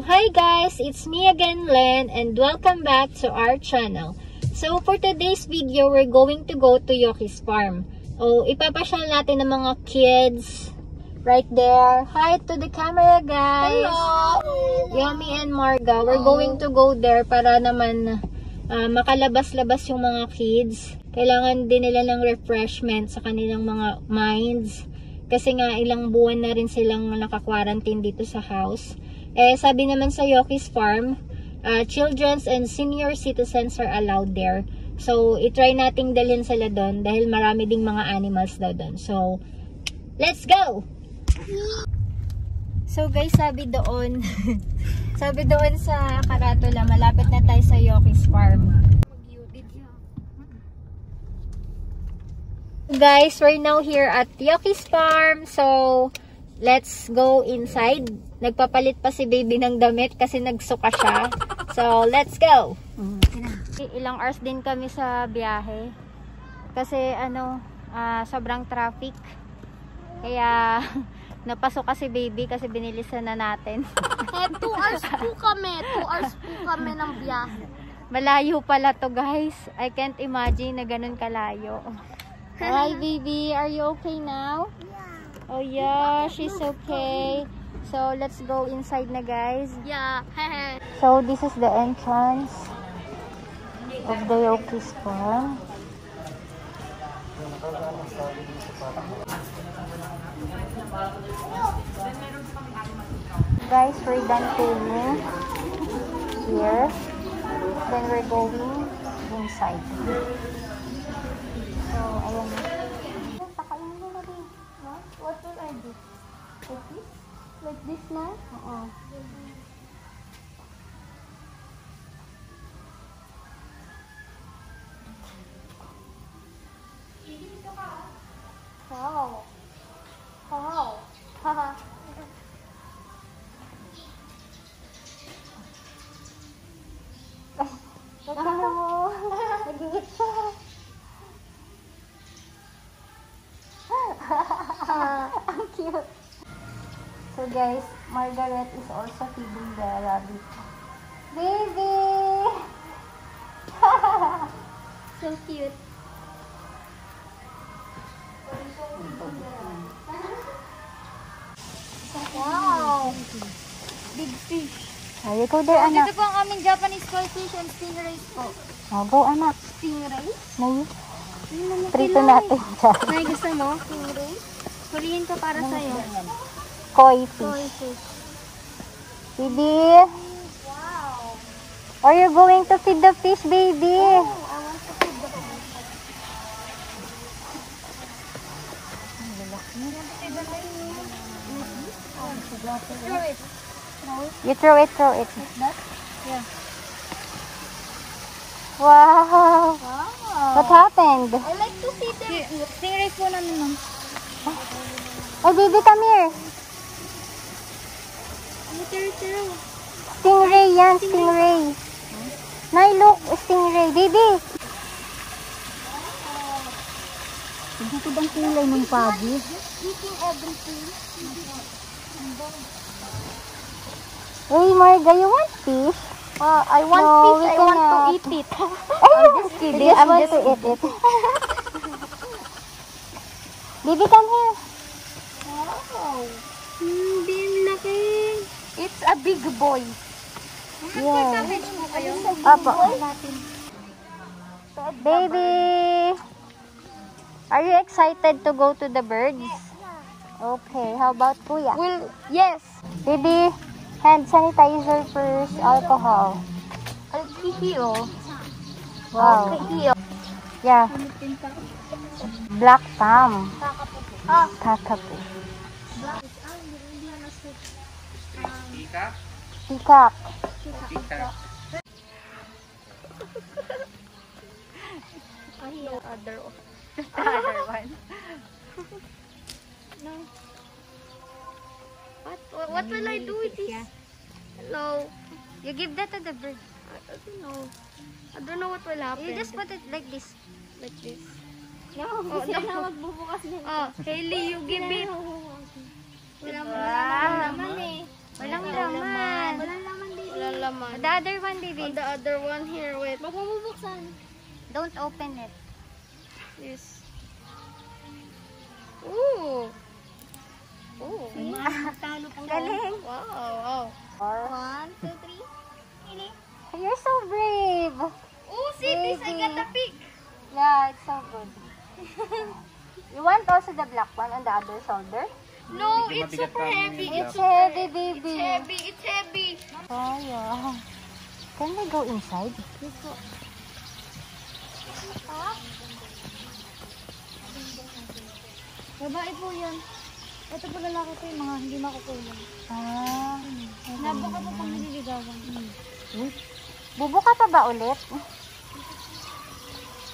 hi guys! It's me again, Len, and welcome back to our channel. So, for today's video, we're going to go to Yoki's farm. Oh, ipapasyal natin ng mga kids right there. Hi to the camera, guys! Hello! Yomi and Marga, we're going to go there para naman makalabas-labas yung mga kids. Kailangan din nila ng refreshment sa kanilang mga minds. Kasi nga ilang buwan na rin silang naka-quarantine dito sa house. Eh, sabi naman sa Yoki's farm, children's and senior citizens are allowed there. So, itry nating dalhin sila doon dahil marami ding mga animals daw doon. So, let's go! So guys, sabi doon sa Karatula, malapit na tayo sa Yoki's farm. Guys, we're now here at Yoki's farm. So, let's go inside. Nagpapalit pa si baby ng damit kasi nagsuka siya. So, let's go. Ilang hours din kami sa biyahe. Kasi sobrang traffic. Kaya napasok kasi baby kasi binilisan na natin. 2 hours po kami. 2 hours po kami ng biyahe. Malayo pala to, guys. I can't imagine na ganun kalayo. Hi baby, are you okay now? Yeah. Oh yeah, she's okay. So let's go inside na, guys. Yeah. So this is the entrance of the Yoki's farm. Guys, we're done cleaning here. Then we're going inside. So, ayan. What will I do? Like this? Like this now? Wow. Wow. Haha. Ano mo? Nagigit siya. Ang cute. So guys, Margaret is also feeding the rabbit. Baby! So cute. Wow! Big fish. Ay, ikaw there, anak. Dito po ang aming Japanese koi fish and stingrays po. Go, anak. Stingray? May prito natin dyan. May gusto mo? Stingray? Hulihin ko para sa'yo. Koi Koi fish. fish. Baby, Wow! are you going to feed the fish, baby? Oh, I want to feed the fish. Throw it. You throw it. That? Yeah. Wow! Wow! What happened? I like to see them. Stingray po namin. Hey, baby, come here. Tiro. Stingray yan, stingray. Nay, look, stingray. Baby! Ito bang kulay ng pagi? Eating everything. Hey, Marga, you want fish? I want No, fish. we I want to cannot. eat it. I'm just kidding. I'm just to eat it. Baby, come here. Wow. Din laki. It's a big boy. Yeah. Savage mo kayo. Apo. Baby! Are you excited to go to the birds? Okay, how about Kuya? Well, yes. Baby, hand sanitizer first, alcohol. Alkihio. Wow. Alkihio. Yeah. Black Tam. Ah. Kakapo. Peacock. Other one. No. What will I do with this? Hello. You give that to the bird. I don't know. I don't know what will happen. You just put it like this. like this. No, sila na magbubukas din. Oh, Hailey, you give it. Walang laman eh. Walang laman. Walang laman laman. The other one, baby. The other one here, wait. Wag mo bubuksan. Don't open it. Yes. Ooh. Ooh. Galing. Wow, wow. 1, 2, 3. Really? You're so brave. Oh, see, this I got the pig. Yeah, it's so good. You want also the black one on the other shoulder? No, it's super heavy. It's heavy, baby. It's heavy. It's heavy. Oh, yeah. Can we go inside? Babae po yan. Ito po lalaki po yung mga hindi makukulang. Ah. Nabuka po pang nililigawan. Bubo ka pa ba ulit?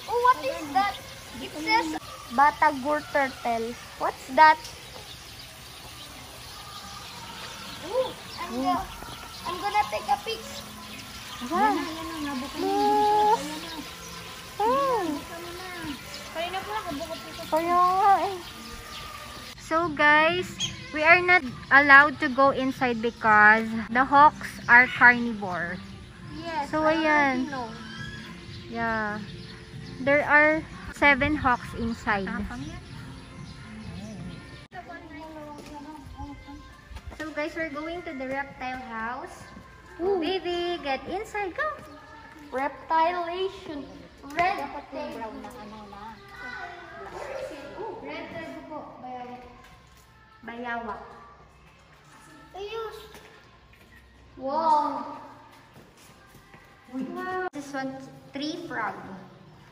Oh, what is that? It says Batagur turtle. What's that? oh, I'm gonna take a pic. Yan. Yes. Oh. Kanina po nakabukot po sa Kaya nga eh. So guys, we are not allowed to go inside because the hawks are carnivore. Yes. So ayan. No. Yeah. There are 7 hawks inside. So guys, we're going to the reptile house. Ooh. Baby, get inside. Go. Reptilation. Red tail. Red tail po. Bayawak. Ayos. Wow. Wow. This one, 3 frog.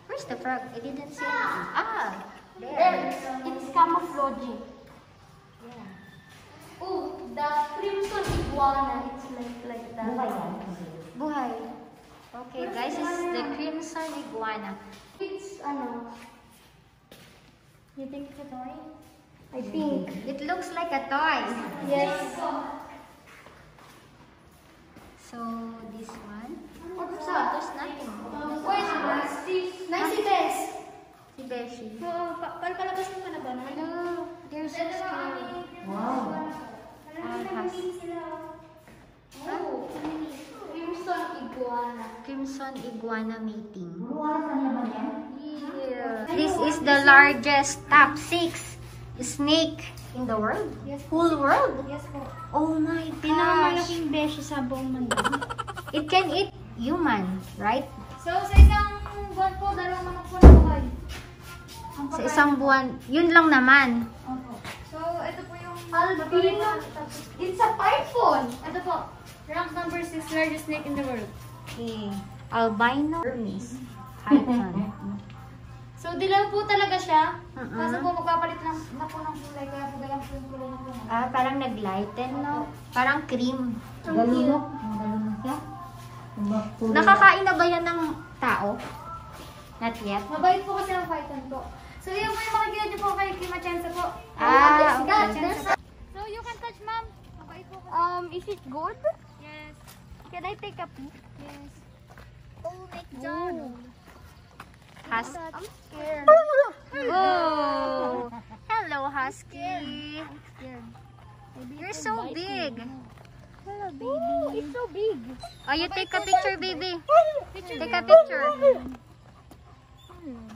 Where's the frog? I didn't see anything. Ah, there. It's camouflaging. Yeah. Oh, the crimson iguana. It's like that. Buhay. Okay, guys, this is the crimson iguana. It's ano? You think it's a toy? I think. It looks like a toy. Yes. So, this one. What's that? There's nothing. Wait, nice Bess. Si Beshi. Palpalabas mo na ba? Hello. They're so scary. Wow. Ahas. Oh, crimson iguana. Crimson iguana mating. Yeah. This is the largest top 6 snake in the world. Yes. Whole world. Yes po. Oh my gosh. Pinakamalaking beshi sa buong mundo. It can eat human, right? So, sa isang buwan po, 2 manok po na buhay. Sa isang buwan. Yun lang naman. Opo. So, ito po yung albino. It's a python. Ito po. Rank number 6 largest snake in the world. Okay. Albino Burmese python. So, dilaw po talaga siya. Mm-mm. Kaso po, magpapalit lang na po ng kulay. Kaya po, dalang po yung kulay na po. Ah, parang naglighten, no? Parang cream. Galunok. Nakakain na ba yan ng tao? Not yet. Mabait po kasi ang python po. So, yun po yung makikita niyo po kay Kimachenza po. Ah, okay. okay. So, you can touch, ma'am. Mabait po kasi. Is it good? Yes. Can I take a peek? Yes. Oh, McDonald's. Husky. I'm scared. Oh! Hello, Husky. I'm scared. You're so big. Hello, baby. Oh, it's so big. Oh, you take a picture, baby. Take a picture.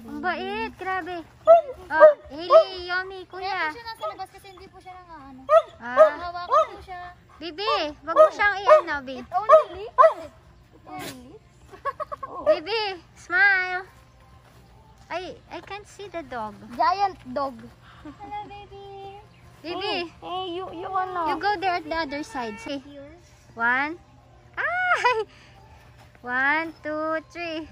Ang bait, grabe. Oh, Hailey, Yomi, Kaya kuya. po siya nasa labas kasi hindi po siya nang ano. Ah, Hawakan po siya. baby, wag mo siyang i-ano, baby. It only leaves. It only leaves. Baby, smile. I can't see the dog. Giant dog. Hello, baby. Baby, Hey, you wanna? you go there at the other side. See. 1. Ay! 1, 2, 3.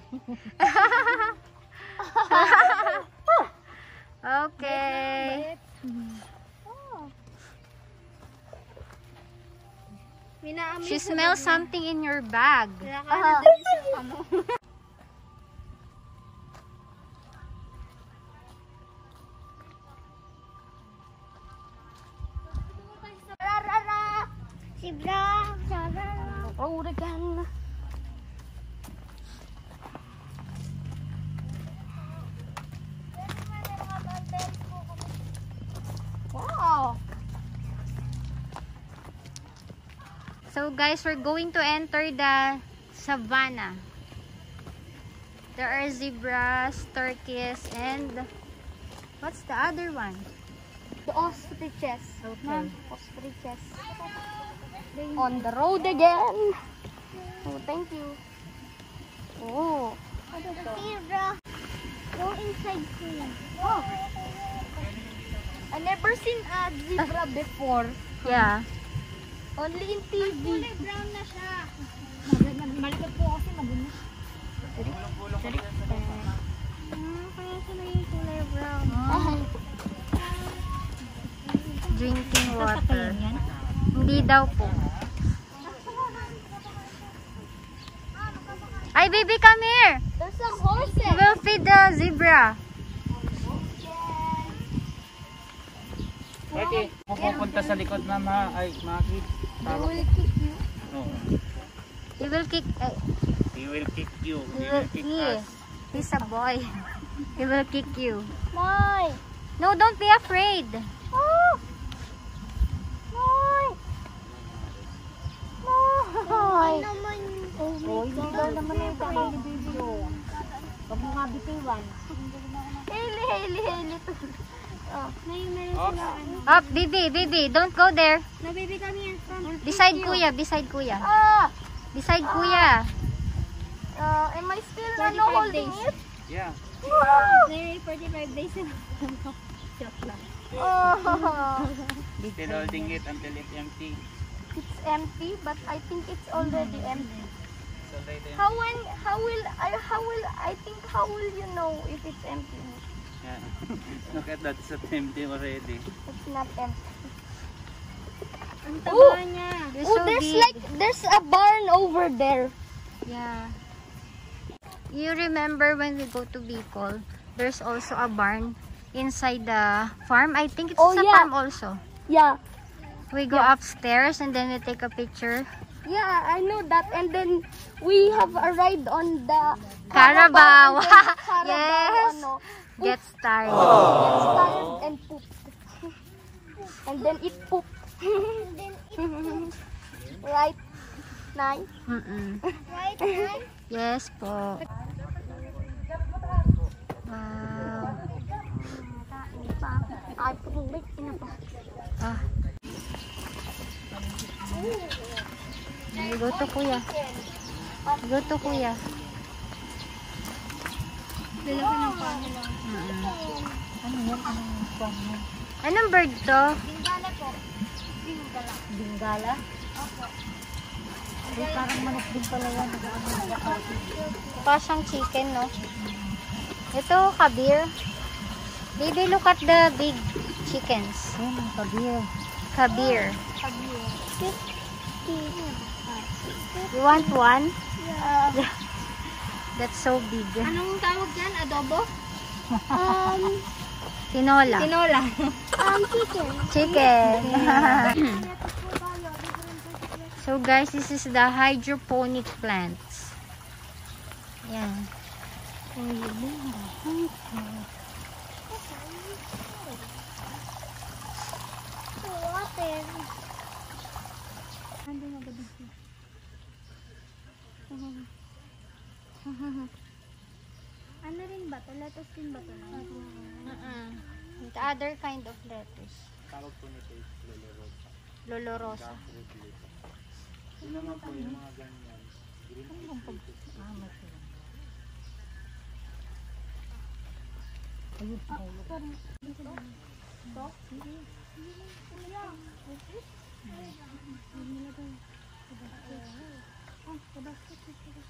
Okay. She smells something in your bag. Si Bra. Oregon. Wow. So guys, we're going to enter the savannah. There are zebras, turkeys, and what's the other one? The ostriches. Okay. Ma'am, ostriches. On the road again. Oh, thank you. Oh. The zebra. Go inside, please. Oh. I never seen a zebra before. Yeah. Only in TV. Kulay brown na siya. Malikot po kasi magulis. Kaya sila yung kulay brown. Drinking water. Hindi daw po. Ay, baby, come here. There's some horses. We will feed the zebra. Okay, pupunta sa likod na mga kids. They will kick you. Oo. He will kick. He will kick you. He He will will kick kick. us. He's a boy. He will kick you. Moy! No, don't be afraid. Oh! Moy! Moy! Oh, hindi daw naman yung Hailey baby. Huwag mo nga bitiwan. Hailey. Oh, meron sila. Up, baby, don't go there. No, baby, come here. Beside kuya. Ah! Beside kuya. Am I still holding it? Yeah. Maybe 45 days na. Joke lang. Still holding it until it's empty. It's empty, but I think it's already empty. So later. How will you know if it's empty? Yeah. Look at that, it's empty already. It's not empty. Ang taba niya. Oh, there's a barn over there. Yeah. You remember when we go to Bicol, there's also a barn inside the farm. I think it's Oh, a yeah. farm also. Yeah. We go upstairs and then we take a picture. Yeah, I know that. And then we have a ride on the Carabao. and then Carabao, Yes. ano, Gets tired. gets tired and pooped. And then it pooped. Right? Nice. Right, nice. Yes po. Wow. Ay, pulit na pa. Ah. Go to kuya. Go to kuya. Lalaki ng pano lang. Ano yan? Anong bird to? Bingala po. Bingala. Bingala? Opo. Parang manok din pala yan. Pasang chicken, no? Ito, kabir. Baby, look at the big chickens. Kabir. Kabir. You want one? Yeah. That's so big. Anong tawag yan? Adobo? Tinola. Tinola. Chicken. Chicken. So guys, this is the hydroponic plants. Yan. Water. Ano rin ba to? Lettuce din ba to? The other kind of lettuce. Tawag po nito is Lolo Rosa. Yun naman po yung mga ganyan. Green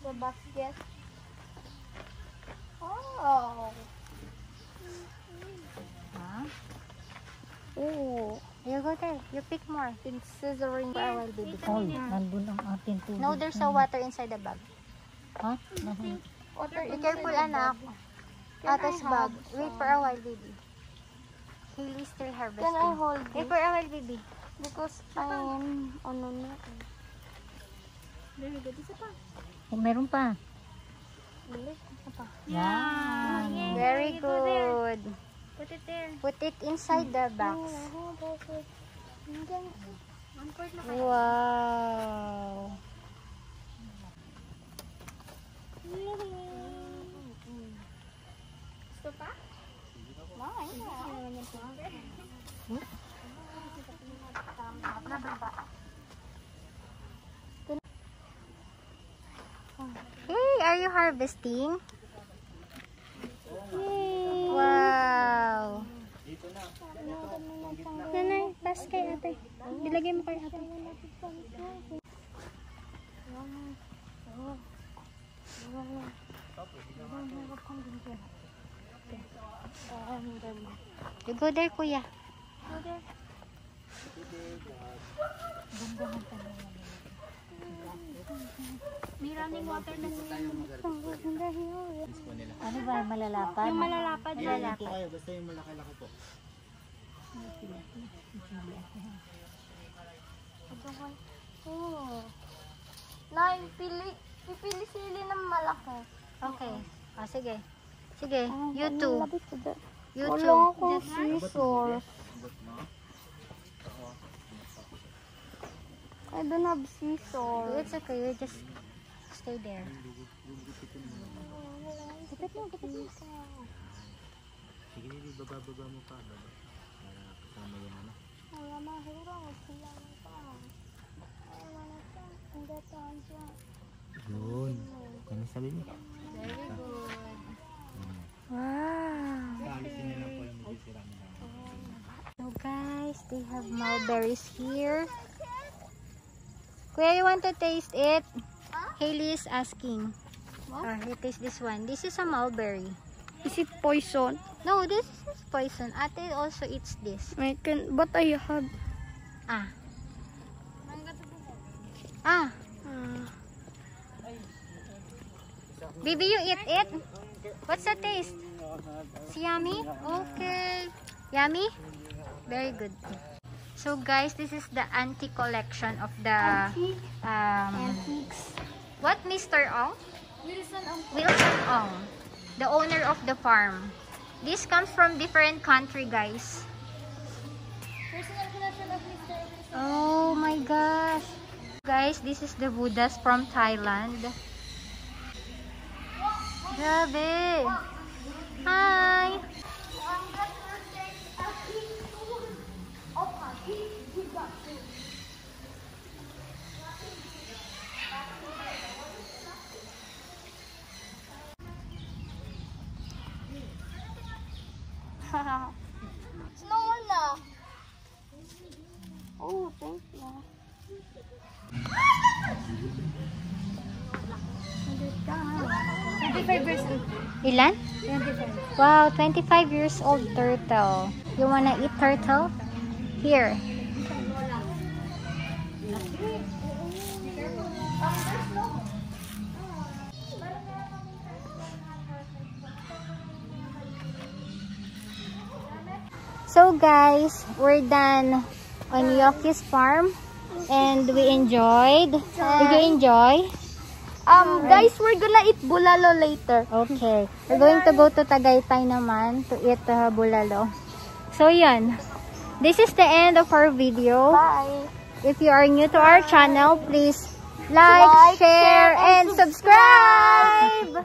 The basket. Oh. Huh? Oh. You go there. You pick more. It's scissoring for our baby. Nandun ang ating tubig. No, there's no water inside the bag. Ha? Water Be careful, anak. Atas bag. Wait for a while, baby. Hailey still harvesting. Can I hold Wait it? for a while, baby. Because I'm ano na. Very good. Isa pa. Oh, meron pa. Ulit. Isa pa. Yan. Very good. Put it there. Put it inside the box. Wow. Gusto pa? Hey, are you harvesting? Wow. Nanay, pass kay ate. Ilagay mo kay ate. You go there, kuya. May running water na sila. Ano ba, malalapad? Yung malalapad. Ito kayo, basta yung malaki-laki po. Nay, pipili sili ng malaki. Okay. Ah, sige. Sige, you too. You Wala too. akong scissors. I don't have scissors. It's okay, you just stay there. Sige, baba mo pa. Para kasama yung ano. Wala mahirang. Sila pa. Ay, wala pa. Ang gataan siya. Yun. Ano sabi mo? Very good. Wow. Alisin nila po yung magsisira nila. So guys, they have mulberries here. Kuya, you want to taste it? Hailey is asking. You taste this one. This is a mulberry. Is it poison? No, this is poison. Ate also eats this. But I have. Ah. Ah. Baby, you eat it? What's the taste? It's yummy? Okay. Yummy? Very good. So guys, this is the antique collection of the Antiques. what, Mr. Ong? Wilson Ong, the owner of the farm. This comes from different country, guys. Personal collection of Mr. Wilson. Oh my gosh. Guys, this is the Buddhas from Thailand. Grabe. Hi. Small na. Oh, thank you. Ilan? 25. Wow, 25 years old turtle. You wanna eat turtle? Here. So guys, we're done on Yoki's farm and we enjoyed. Did you enjoy? Guys, we're gonna eat bulalo later. Okay. We're going to go to Tagaytay naman to eat bulalo. So yan. This is the end of our video. Bye. If you are new to our channel, please like, share, and subscribe!